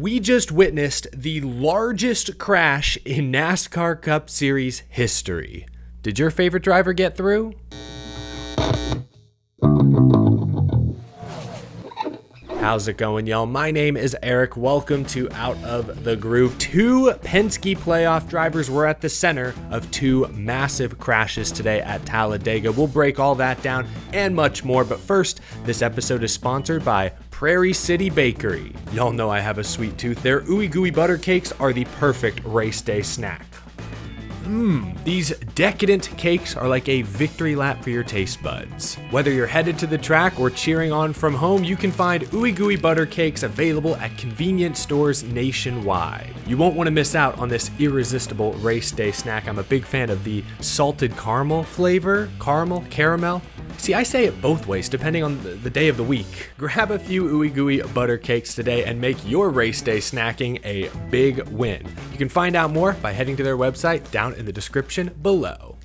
We just witnessed the largest crash in NASCAR Cup Series history. Did your favorite driver get through? How's it going, y'all? My name is Eric. Welcome to Out of the Groove. Two Penske playoff drivers were at the center of two massive crashes today at Talladega. We'll break all that down and much more, but first, this episode is sponsored by Prairie City Bakery. Y'all know I have a sweet tooth. Their ooey gooey butter cakes are the perfect race day snack. These decadent cakes are like a victory lap for your taste buds. Whether you're headed to the track or cheering on from home, you can find ooey gooey butter cakes available at convenience stores nationwide. You won't want to miss out on this irresistible race day snack. I'm a big fan of the salted caramel flavor. Caramel. See, I say it both ways depending on the day of the week. Grab a few ooey gooey butter cakes today and make your race day snacking a big win. You can find out more by heading to their website down in the description below.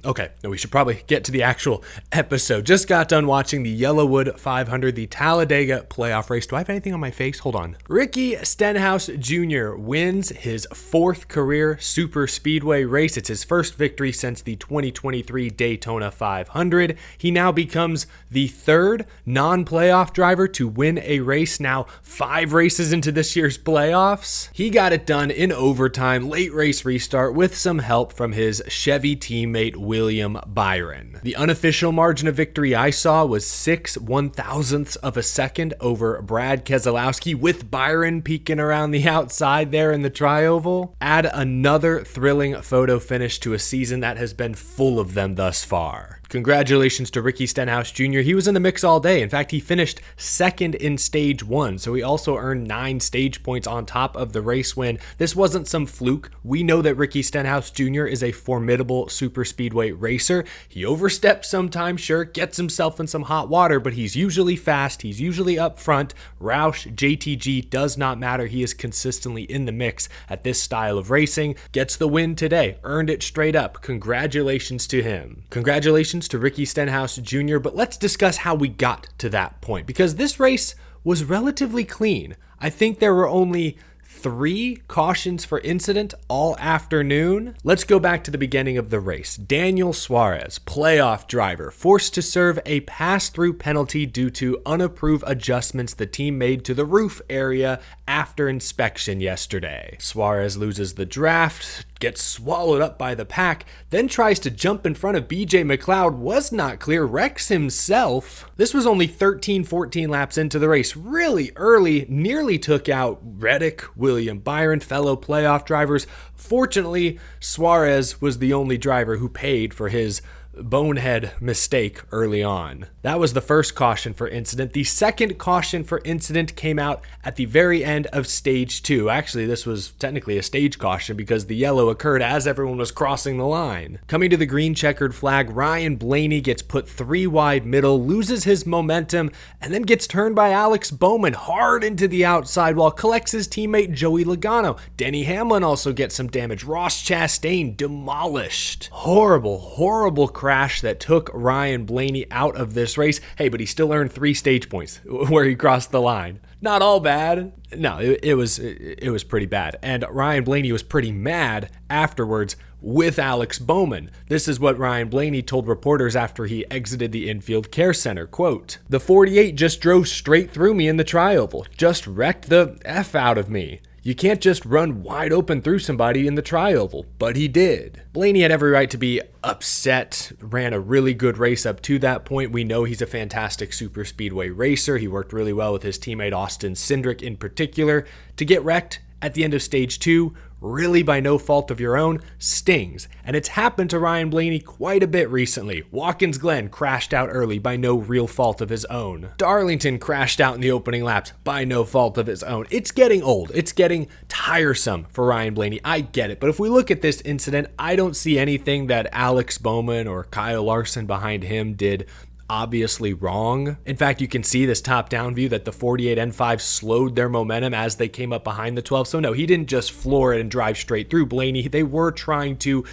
Okay, now we should probably get to the actual episode. Just got done watching the Yellowwood 500, the Talladega playoff race. Do I have anything on my face? Hold on. Ricky Stenhouse Jr. wins his fourth career super speedway race. It's his first victory since the 2023 Daytona 500. He now becomes the third non-playoff driver to win a race, now 5 races into this year's playoffs. He got it done in overtime, late race restart with some help from his Chevy teammate William Byron. The unofficial margin of victory I saw was 6/1000ths of a second over Brad Keselowski, with Byron peeking around the outside there in the tri-oval. Add another thrilling photo finish to a season that has been full of them thus far. Congratulations to Ricky Stenhouse Jr. He was in the mix all day. In fact, he finished second in stage 1, so he also earned 9 stage points on top of the race win. This wasn't some fluke. We know that Ricky Stenhouse Jr. is a formidable super speedway racer. He oversteps sometimes, sure, gets himself in some hot water, but he's usually fast. He's usually up front. Roush, JTG, does not matter. He is consistently in the mix at this style of racing. Gets the win today. Earned it straight up. Congratulations to him. Congratulations to Ricky Stenhouse Jr., but let's discuss how we got to that point, because this race was relatively clean. I think there were only 3 cautions for incident all afternoon. Let's go back to the beginning of the race. Daniel Suarez, playoff driver, forced to serve a pass-through penalty due to unapproved adjustments the team made to the roof area after inspection yesterday. Suarez loses the draft, gets swallowed up by the pack, then tries to jump in front of BJ McLeod, was not clear, wrecks himself. This was only 13-14 laps into the race, really early, nearly took out Reddick, William Byron, fellow playoff drivers. Fortunately, Suarez was the only driver who paid for his bonehead mistake early on. That was the first caution for incident. The second caution for incident came out at the very end of stage 2. Actually, this was technically a stage caution because the yellow occurred as everyone was crossing the line. Coming to the green checkered flag, Ryan Blaney gets put 3 wide middle, loses his momentum, and then gets turned by Alex Bowman hard into the outside while collects his teammate Joey Logano. Denny Hamlin also gets some damage. Ross Chastain demolished. Horrible crash that took Ryan Blaney out of this race. Hey, but he still earned 3 stage points where he crossed the line. Not all bad. No, it was pretty bad. And Ryan Blaney was pretty mad afterwards with Alex Bowman. This is what Ryan Blaney told reporters after he exited the infield care center. Quote, "The 48 just drove straight through me in the tri-oval. Just wrecked the F out of me. You can't just run wide open through somebody in the tri-oval," but he did. Blaney had every right to be upset, ran a really good race up to that point. We know he's a fantastic super speedway racer. He worked really well with his teammate Austin Cindric in particular. To get wrecked at the end of stage 2, really by no fault of your own, stings. And it's happened to Ryan Blaney quite a bit recently. Watkins Glen crashed out early by no real fault of his own. Darlington crashed out in the opening laps by no fault of his own. It's getting old. It's getting tiresome for Ryan Blaney. I get it. But if we look at this incident, I don't see anything that Alex Bowman or Kyle Larson behind him did obviously wrong. In fact, you can see this top-down view that the 48 N5 slowed their momentum as they came up behind the 12. So no, he didn't just floor it and drive straight through Blaney. They were trying to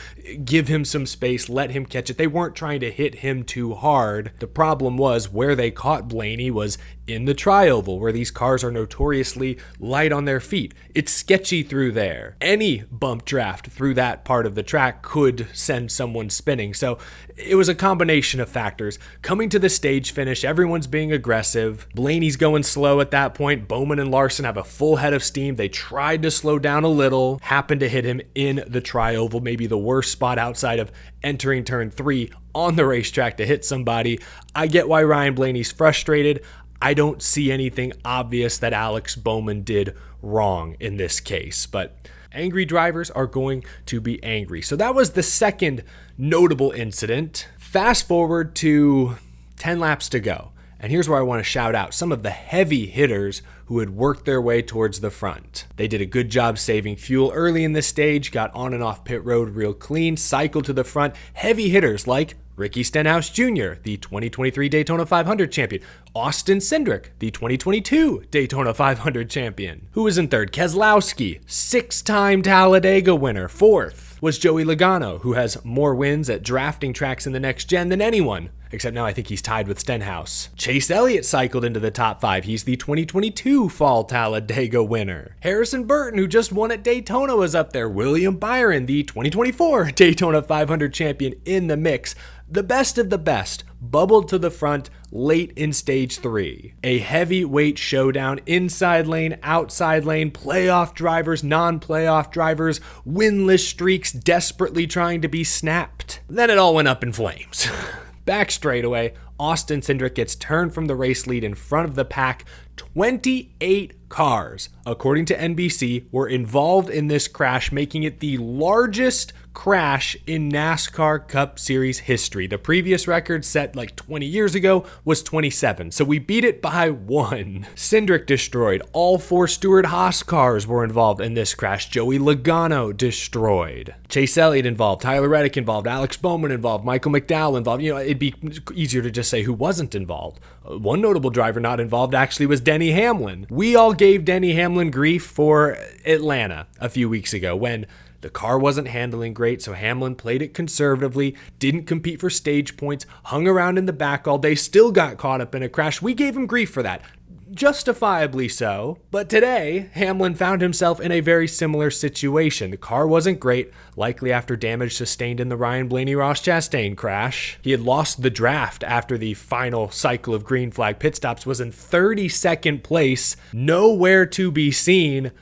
give him some space, let him catch it. They weren't trying to hit him too hard. The problem was where they caught Blaney was in the tri-oval, where these cars are notoriously light on their feet. It's sketchy through there. Any bump draft through that part of the track could send someone spinning. So it was a combination of factors. Coming to the stage finish, everyone's being aggressive. Blaney's going slow at that point. Bowman and Larson have a full head of steam. They tried to slow down a little, happened to hit him in the tri-oval, maybe the worst spot outside of entering turn 3 on the racetrack to hit somebody. I get why Ryan Blaney's frustrated. I don't see anything obvious that Alex Bowman did wrong in this case, but angry drivers are going to be angry. So that was the second notable incident. Fast forward to 10 laps to go. And here's where I want to shout out some of the heavy hitters who had worked their way towards the front. They did a good job saving fuel early in the stage, got on and off pit road real clean, cycled to the front. Heavy hitters like Ricky Stenhouse Jr., the 2023 Daytona 500 champion. Austin Cindric, the 2022 Daytona 500 champion. Who was in third? Keselowski, 6-time Talladega winner. Fourth was Joey Logano, who has more wins at drafting tracks in the next gen than anyone. Except now I think he's tied with Stenhouse. Chase Elliott cycled into the top 5. He's the 2022 Fall Talladega winner. Harrison Burton, who just won at Daytona, was up there. William Byron, the 2024 Daytona 500 champion, in the mix. The best of the best bubbled to the front late in stage 3. A heavyweight showdown, inside lane, outside lane, playoff drivers, non-playoff drivers, winless streaks desperately trying to be snapped. Then it all went up in flames. Back straightaway, Austin Cindric gets turned from the race lead in front of the pack. 28 cars, according to NBC, were involved in this crash, making it the largest crash in NASCAR Cup Series history. The previous record, set like 20 years ago, was 27, so we beat it by 1. Cindric destroyed. All 4 Stewart-Haas cars were involved in this crash. Joey Logano destroyed. Chase Elliott involved, Tyler Reddick involved, Alex Bowman involved, Michael McDowell involved. It'd be easier to just say who wasn't involved. One notable driver not involved actually was Denny Hamlin. We all gave Denny Hamlin grief for Atlanta a few weeks ago when the car wasn't handling great, so Hamlin played it conservatively, didn't compete for stage points, hung around in the back all day, still got caught up in a crash. We gave him grief for that. Justifiably so. But today, Hamlin found himself in a very similar situation. The car wasn't great, likely after damage sustained in the Ryan Blaney-Ross Chastain crash. He had lost the draft after the final cycle of green flag pit stops, was in 32nd place, nowhere to be seen,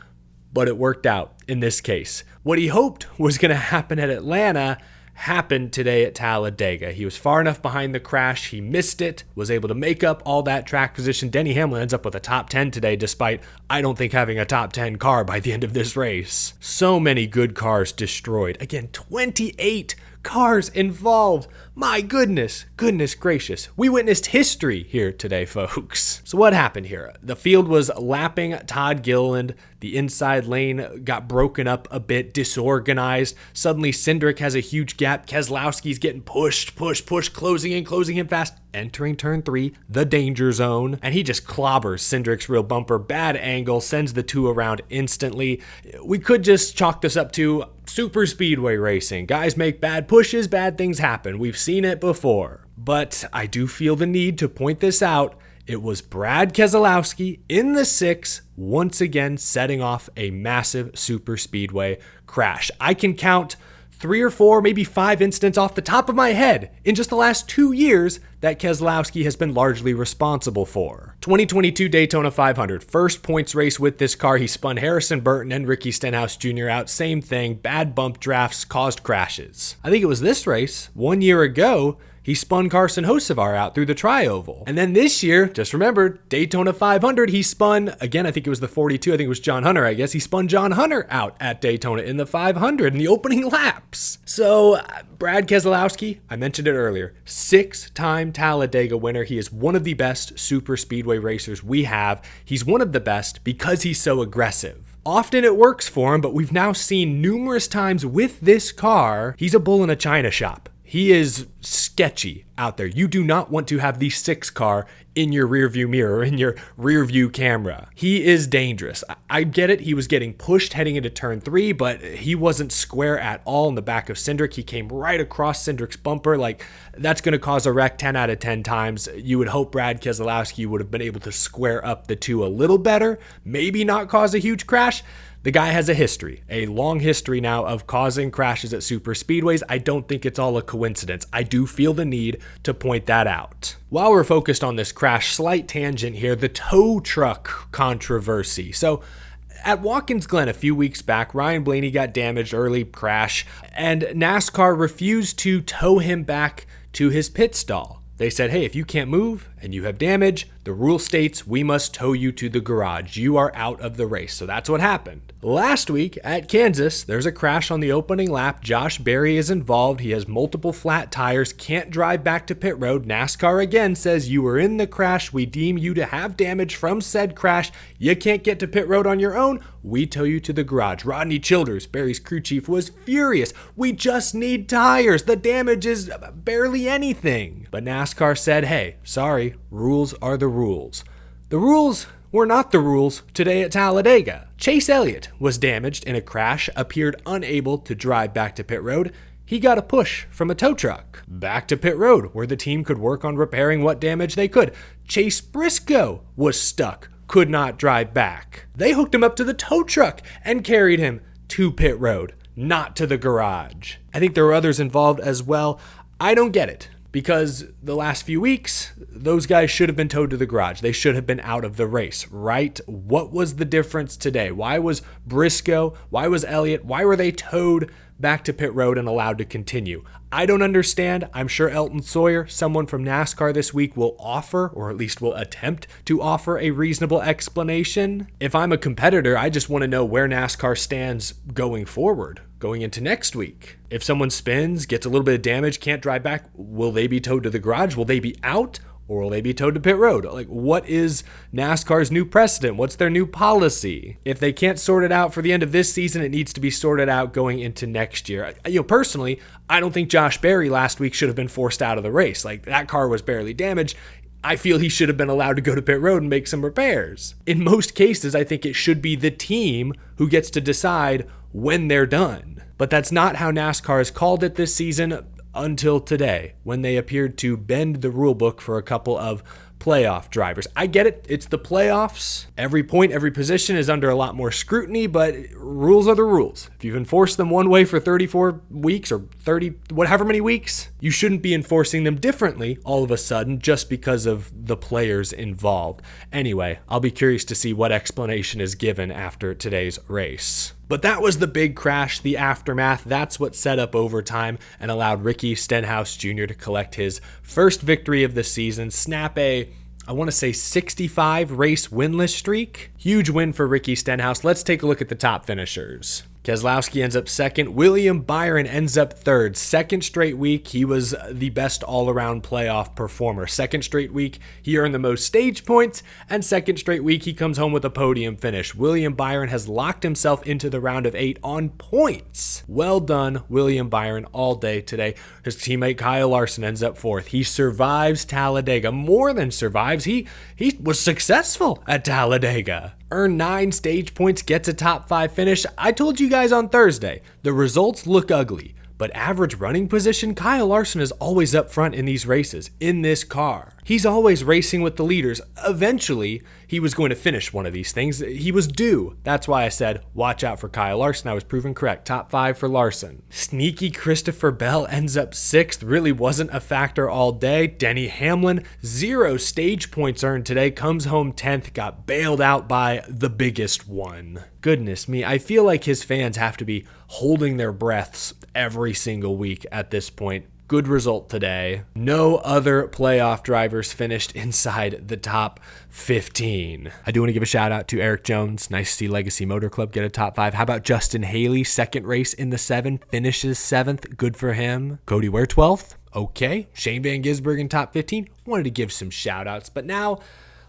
but it worked out in this case. What he hoped was going to happen at Atlanta happened today at Talladega. He was far enough behind the crash, he missed it, was able to make up all that track position. Denny Hamlin ends up with a top 10 today, despite, I don't think, having a top 10 car by the end of this race. So many good cars destroyed. Again, 28 cars involved. My goodness gracious. We witnessed history here today, folks. So what happened here? The field was lapping Todd Gilliland. The inside lane got broken up a bit, disorganized. Suddenly Cindric has a huge gap. Keselowski's getting pushed, closing him fast. Entering turn 3, the danger zone. And he just clobbers Cindric's rear bumper. Bad angle, sends the 2 around instantly. We could just chalk this up to super speedway racing. Guys make bad pushes, bad things happen. We've seen it before. But I do feel the need to point this out. It was Brad Keselowski in the 6, once again setting off a massive super speedway crash. I can count 3 or 4, maybe 5 incidents off the top of my head in just the last 2 years that Keselowski has been largely responsible for. 2022 Daytona 500, first points race with this car. He spun Harrison Burton and Ricky Stenhouse Jr. out. Same thing, bad bump drafts caused crashes. I think it was this race, 1 year ago, he spun Carson Hocevar out through the tri-oval. And then this year, just remember, Daytona 500, he spun, again, I think it was the 42, I think it was John Hunter, I guess. He spun John Hunter out at Daytona in the 500 in the opening laps. So, Brad Keselowski, I mentioned it earlier, 6-time Talladega winner. He is one of the best super speedway racers we have. He's one of the best because he's so aggressive. Often it works for him, but we've now seen numerous times with this car, he's a bull in a china shop. He is sketchy out there. You do not want to have the 6 car in your rearview mirror, in your rearview camera. He is dangerous. I get it. He was getting pushed heading into turn 3, but he wasn't square at all in the back of Cindric. He came right across Cindric's bumper. Like, that's going to cause a wreck 10 out of 10 times. You would hope Brad Keselowski would have been able to square up the two a little better, maybe not cause a huge crash. The guy has a history, a long history now of causing crashes at super speedways. I don't think it's all a coincidence. I do feel the need to point that out. While we're focused on this crash, slight tangent here, the tow truck controversy. So at Watkins Glen a few weeks back, Ryan Blaney got damaged, early crash, and NASCAR refused to tow him back to his pit stall. They said, hey, if you can't move and you have damage, the rule states we must tow you to the garage. You are out of the race. So that's what happened. Last week at Kansas, there's a crash on the opening lap. Josh Berry is involved. He has multiple flat tires, can't drive back to pit road. NASCAR again says you were in the crash. We deem you to have damage from said crash. You can't get to pit road on your own. We tow you to the garage. Rodney Childers, Berry's crew chief, was furious. We just need tires. The damage is barely anything. But NASCAR said, hey, sorry, rules are the rules. The rules were not the rules today at Talladega. Chase Elliott was damaged in a crash, appeared unable to drive back to pit road. He got a push from a tow truck back to pit road where the team could work on repairing what damage they could. Chase Briscoe was stuck, could not drive back. They hooked him up to the tow truck and carried him to pit road, not to the garage. I think there were others involved as well. I don't get it. Because the last few weeks, those guys should have been towed to the garage. They should have been out of the race, right? What was the difference today? Why was Briscoe, why was Elliott, why were they towed back to pit road and allowed to continue? I don't understand. I'm sure Elton Sawyer, someone from NASCAR this week, will offer, or at least will attempt to offer a reasonable explanation. If I'm a competitor, I just want to know where NASCAR stands going forward, going into next week. If someone spins, gets a little bit of damage, can't drive back, will they be towed to the garage? Will they be out? Or will they be towed to pit road? Like, what is NASCAR's new precedent? What's their new policy? If they can't sort it out for the end of this season, it needs to be sorted out going into next year. Personally, I don't think Josh Berry last week should have been forced out of the race. Like, that car was barely damaged. I feel he should have been allowed to go to pit road and make some repairs. In most cases, I think it should be the team who gets to decide when they're done. But that's not how NASCAR has called it this season until today, when they appeared to bend the rule book for a couple of playoff drivers. I get it. It's the playoffs. Every point, every position is under a lot more scrutiny, but rules are the rules. If you've enforced them one way for 34 weeks or 30, whatever many weeks, you shouldn't be enforcing them differently all of a sudden just because of the players involved. Anyway, I'll be curious to see what explanation is given after today's race. But that was the big crash, the aftermath. That's what set up overtime and allowed Ricky Stenhouse Jr. to collect his first victory of the season, snap I want to say 65 race winless streak. Huge win for Ricky Stenhouse. Let's take a look at the top finishers. Keselowski ends up second. William Byron ends up third. Second straight week, he was the best all-around playoff performer. Second straight week, he earned the most stage points, and second straight week, he comes home with a podium finish. William Byron has locked himself into the round of 8 on points. Well done, William Byron, all day today. His teammate Kyle Larson ends up fourth. He survives Talladega. More than survives, he was successful at Talladega. Earned 9 stage points, gets a top 5 finish. I told you guys on Thursday, the results look ugly, but average running position, Kyle Larson is always up front in these races, in this car. He's always racing with the leaders. Eventually, he was going to finish one of these things. He was due. That's why I said, watch out for Kyle Larson. I was proven correct. Top 5 for Larson. Sneaky Christopher Bell ends up 6th. Really wasn't a factor all day. Denny Hamlin, 0 stage points earned today. Comes home 10th. Got bailed out by the biggest one. Goodness me. I feel like his fans have to be holding their breaths every single week at this point. Good result today. No other playoff drivers finished inside the top 15. I do want to give a shout out to Eric Jones. Nice to see Legacy Motor Club get a top 5. How about Justin Haley? Second race in the 7, finishes 7th. Good for him. Cody Ware 12th. Okay. Shane Van Gisbergen in top 15. Wanted to give some shout outs, but now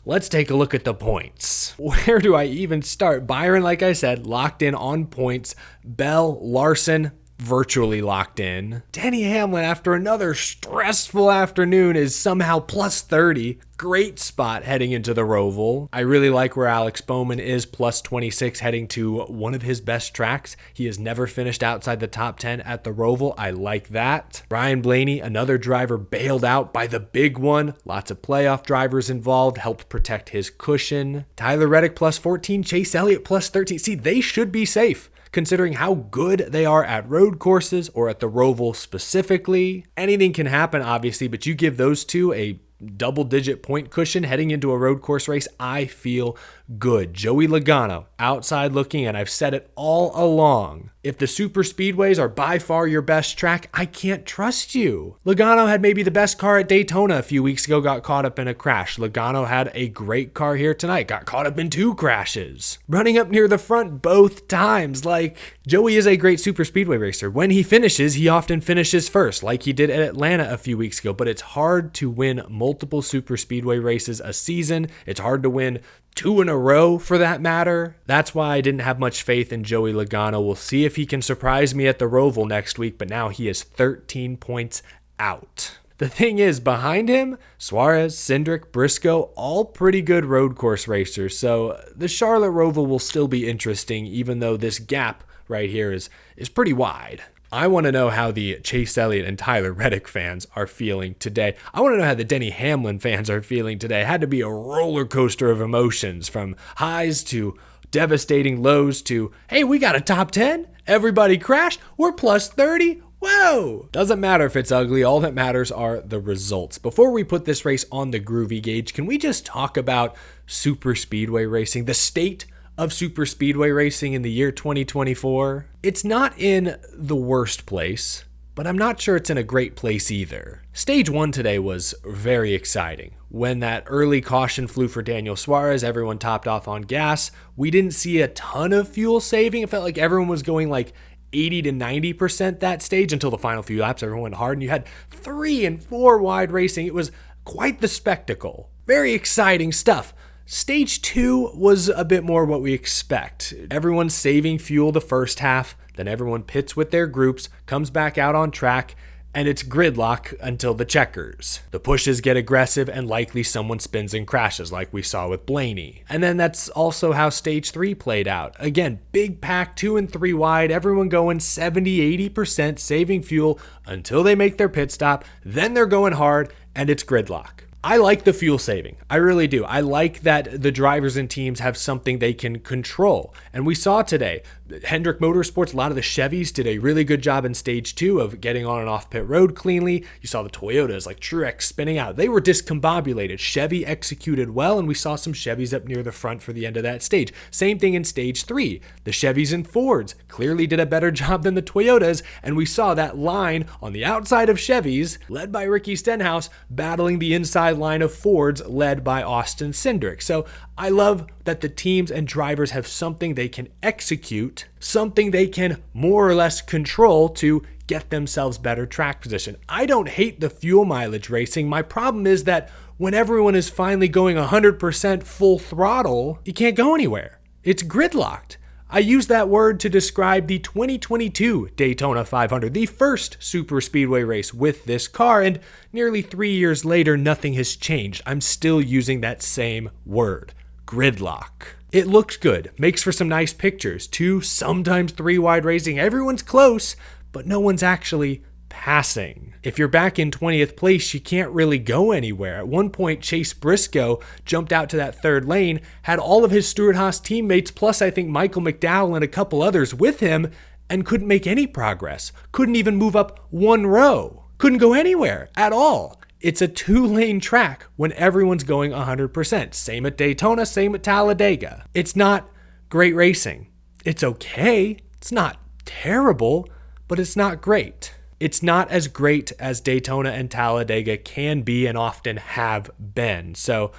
let's take a look at the points. Where do I even start? Byron, like I said, locked in on points. Bell, Larson, virtually locked in. Denny Hamlin, after another stressful afternoon, is somehow plus 30. Great spot heading into the Roval. I really like where Alex Bowman is, plus 26, heading to one of his best tracks. He has never finished outside the top 10 at the Roval. I like that. Ryan Blaney, another driver, bailed out by the big one. Lots of playoff drivers involved, helped protect his cushion. Tyler Reddick, plus 14. Chase Elliott, plus 13. See, they should be safe, considering how good they are at road courses or at the Roval specifically. Anything can happen, obviously, but you give those two a double-digit point cushion heading into a road course race, I feel good. Joey Logano, outside looking in, I've said it all along. If the super speedways are by far your best track, I can't trust you. Logano had maybe the best car at Daytona a few weeks ago, got caught up in a crash. Logano had a great car here tonight, got caught up in 2 crashes. Running up near the front both times. Like, Joey is a great super speedway racer. When he finishes, he often finishes first, like he did at Atlanta a few weeks ago, but it's hard to win multiple super speedway races a season. It's hard to win 2 in a row for that matter. That's why I didn't have much faith in Joey Logano. We'll see if he can surprise me at the Roval next week, but now he is 13 points out. The thing is, behind him, Suarez, Cindric, Briscoe, all pretty good road course racers, so the Charlotte Roval will still be interesting, even though this gap right here is pretty wide. I want to know how the Chase Elliott and Tyler Reddick fans are feeling today. I want to know how the Denny Hamlin fans are feeling today. It had to be a roller coaster of emotions, from highs to devastating lows to, hey, we got a top 10. Everybody crashed. We're plus 30. Whoa! Doesn't matter if it's ugly. All that matters are the results. Before we put this race on the groovy gauge, can we just talk about super speedway racing, the state of super speedway racing in the year 2024? It's not in the worst place, but I'm not sure it's in a great place either. Stage 1 today was very exciting. When that early caution flew for Daniel Suarez, everyone topped off on gas. We didn't see a ton of fuel saving. It felt like everyone was going like 80 to 90% that stage until the final few laps. Everyone went hard, and you had 3 and 4 wide racing. It was quite the spectacle. Very exciting stuff. Stage 2 was a bit more what we expect. Everyone's saving fuel the first half, then everyone pits with their groups, comes back out on track, and it's gridlock until the checkers. The pushes get aggressive, and likely someone spins and crashes like we saw with Blaney. And then that's also how stage 3 played out. Again, big pack, 2 and 3 wide, everyone going 70-80% saving fuel until they make their pit stop, then they're going hard, and it's gridlock. I like the fuel saving. I really do. I like that the drivers and teams have something they can control. And we saw today, Hendrick Motorsports, a lot of the Chevys did a really good job in stage 2 of getting on and off pit road cleanly. You saw the Toyotas like Truex spinning out. They were discombobulated. Chevy executed well, and we saw some Chevys up near the front for the end of that stage. Same thing in stage 3. The Chevys and Fords clearly did a better job than the Toyotas, and we saw that line on the outside of Chevys, led by Ricky Stenhouse, battling the inside line of Fords, led by Austin Cindric. So I love that the teams and drivers have something they can execute, something they can more or less control to get themselves better track position. I don't hate the fuel mileage racing. My problem is that when everyone is finally going 100% full throttle, you can't go anywhere. It's gridlocked. I use that word to describe the 2022 Daytona 500, the first super speedway race with this car, and nearly 3 years later, nothing has changed. I'm still using that same word, gridlock. It looks good, makes for some nice pictures, 2, sometimes 3 wide racing. Everyone's close, but no one's actually passing. If you're back in 20th place, you can't really go anywhere. At one point, Chase Briscoe jumped out to that third lane, had all of his Stewart-Haas teammates, plus I think Michael McDowell and a couple others with him, and couldn't make any progress. Couldn't even move up 1 row. Couldn't go anywhere at all. It's a 2-lane track when everyone's going 100%. Same at Daytona, same at Talladega. It's not great racing. It's okay. It's not terrible, but it's not great. It's not as great as Daytona and Talladega can be and often have been. So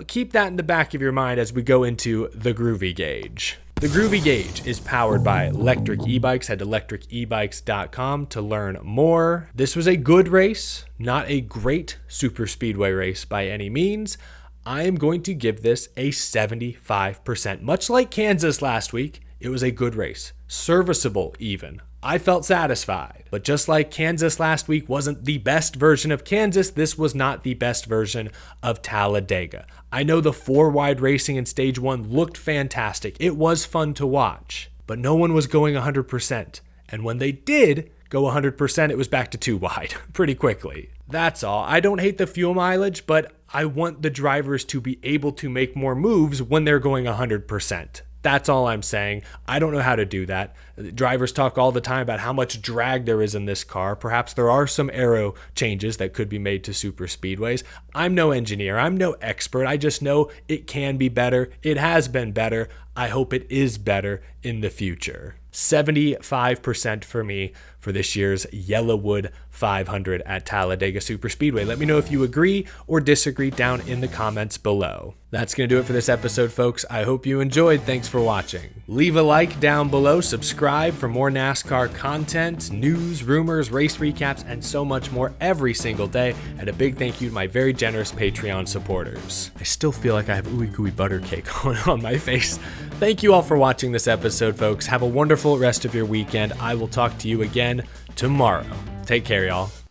keep that in the back of your mind as we go into the Groovy Gauge. The Groovy Gauge is powered by Electric E-Bikes. Head to electricebikes.com to learn more. This was a good race, not a great super speedway race by any means. I am going to give this a 75%. Much like Kansas last week, it was a good race. Serviceable even. I felt satisfied. But just like Kansas last week wasn't the best version of Kansas, this was not the best version of Talladega. I know the 4-wide racing in stage 1 looked fantastic. It was fun to watch, but no one was going 100%. And when they did go 100%, it was back to 2-wide pretty quickly. That's all. I don't hate the fuel mileage, but I want the drivers to be able to make more moves when they're going 100%. That's all I'm saying. I don't know how to do that. Drivers talk all the time about how much drag there is in this car. Perhaps there are some aero changes that could be made to super speedways. I'm no engineer. I'm no expert. I just know it can be better. It has been better. I hope it is better in the future. 75% for me for this year's Yellowwood 500 at Talladega Superspeedway. Let me know if you agree or disagree down in the comments below. That's going to do it for this episode, folks. I hope you enjoyed. Thanks for watching. Leave a like down below. Subscribe for more NASCAR content, news, rumors, race recaps, and so much more every single day. And a big thank you to my very generous Patreon supporters. I still feel like I have ooey gooey butter cake on my face. Thank you all for watching this episode, folks. Have a wonderful rest of your weekend. I will talk to you again tomorrow. Take care, y'all.